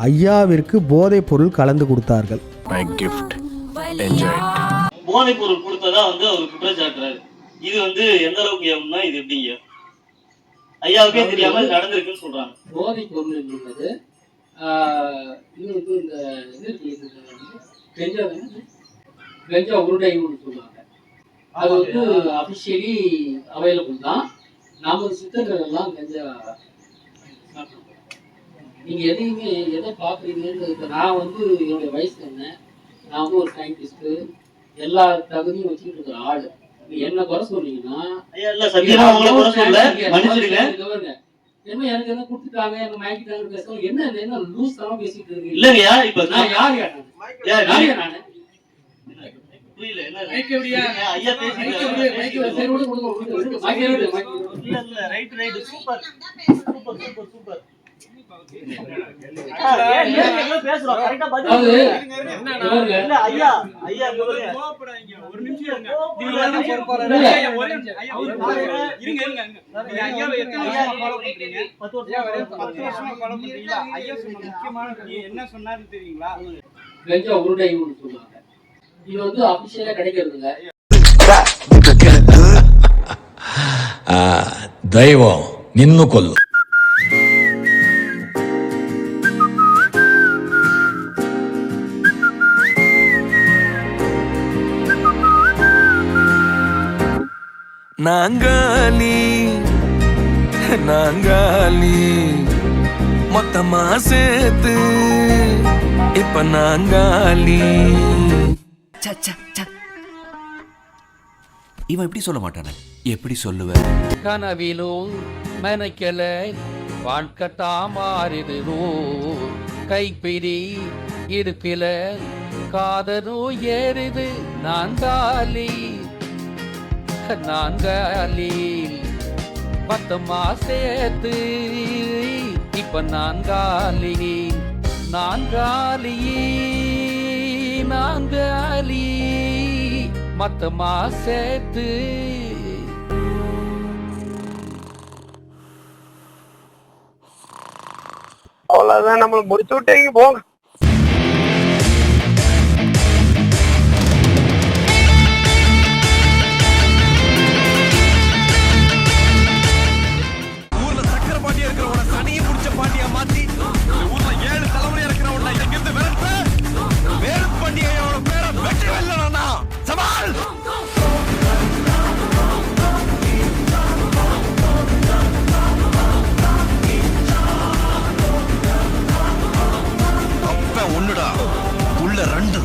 ஐயாவிற்கு போதைப் பொருள் கலந்து கொடுத்தார்கள். போதைப் பொருள் கொடுத்ததா அவர் குற்றச்சாட்டுறாரு. இது எந்த அளவுக்கு ஏவும்னா இது எப்படிங்க ஐயாவுக்கே தெரியாம நடந்திருக்குன்னு சொல்றாங்க. போதைப் பொருள் என்பது இந்த கஞ்சா உருண்டைன்னு சொல்லுவாங்க. அது அபிஷியலி அவைலபிள் தான். நமது சித்தர்கள் எல்லாம் கஞ்சா சாப்பிடுவோம். நீங்க எதையுமே எதை பாக்குறீங்கன்னு இப்போ நான் என்னுடைய வயசு என்ன, நான் ஒரு சயின்டிஸ்ட், எல்லா தகுதியும் வச்சுக்கிட்டு இருக்கிற ஆளு. என்ன குறை சொன்னீங்கன்னா என்ன எனக்கு என்ன கொடுத்துட்டாங்க என்ன மயக்கிட்டாங்க பேசுவோம். என்ன லூஸ் தரம் பேசிட்டு இருக்கு இல்லையா? இப்ப நான் யாரு நானு புரியல. ஐயா right super super super super. என்ன சொன்னாரு தெரியுங்களா? கஞ்சா உருண்டைன்னு சொல்லுவாங்க. இது அபிஷியலா கிடைக்கிறதுங்க. தெய்வம் நின்னு கொல்லு. நாங்காலி நாங்காலி மொத்தமா சேர்த்து இப்ப நாங்காலி. இவன் எப்படி சொல்ல மாட்டானே, எப்படி சொல்லுவ? கனவிலும் மெனக்கல வாழ்க்கத்தா மாறிடுதோ, கைப்பிடி இருப்பில காதலும் ஏறுது. நான்காலி நான்காலி பத்தமா சேர்த்து இப்ப நான்காலி நான்காலி நான்காலி மொத்தமா சேர்த்து. அவ்வளவுதான், நம்மள முடிச்சு விட்டீங்க போங்க. ஊர்ல சக்கர பாண்டியா இருக்கிறவன சனியை முடிச்ச பாண்டியா மாத்தி ஊர்ல 7 தலைமுறை இருக்கிறவன எங்கிருந்து விரட்ட வேறு பாண்டியோட பேரை வெற்றி வெல்லனா சவால். ஒண்ணுடா உள்ள 2.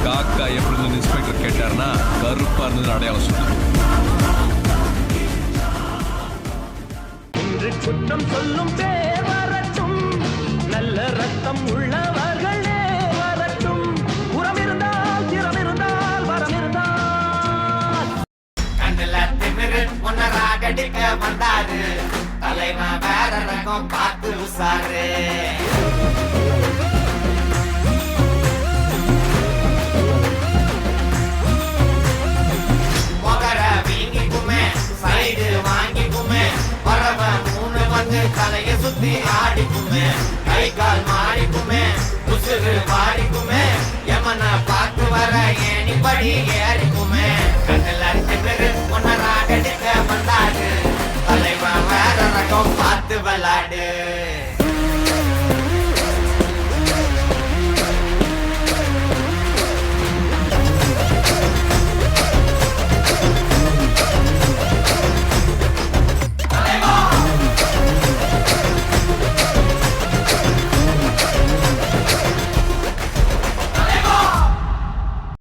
காக்கா எப்படி இன்ஸ்பெக்டர் கேட்டாருன்னா கருப்பா இருந்தது அடையாளம் சொல்லு. குற்றம் சொல்லும் பேர் வரட்டும், நல்ல ரத்தம் உள்ளவர்களே வரட்டும். புறம் இருந்தால் திறம் இருந்தால் வரம் இருந்தால் கண்ணுல திமிரு முன்னராகடிக்க வந்தாரு. தலைவன் வேற ரகம் பார்த்து உசாரு. மொகர வீங்கிக்குமே சைடு வாங்கிக்குமே வரவன் 3 வந்து தலைய சுத்தி ஆடிக்குமே. கை கால் மாறிக்குமே உசுறு வாடிக்குமே. யமனை பார்த்து வர ஏணிப்படி ஏறிக்குமே. கண்ணுல திமிரு முன்னராகடிக்க வந்தாரு. தலைவன் வேற ரகம் பார்த்து விளாடு.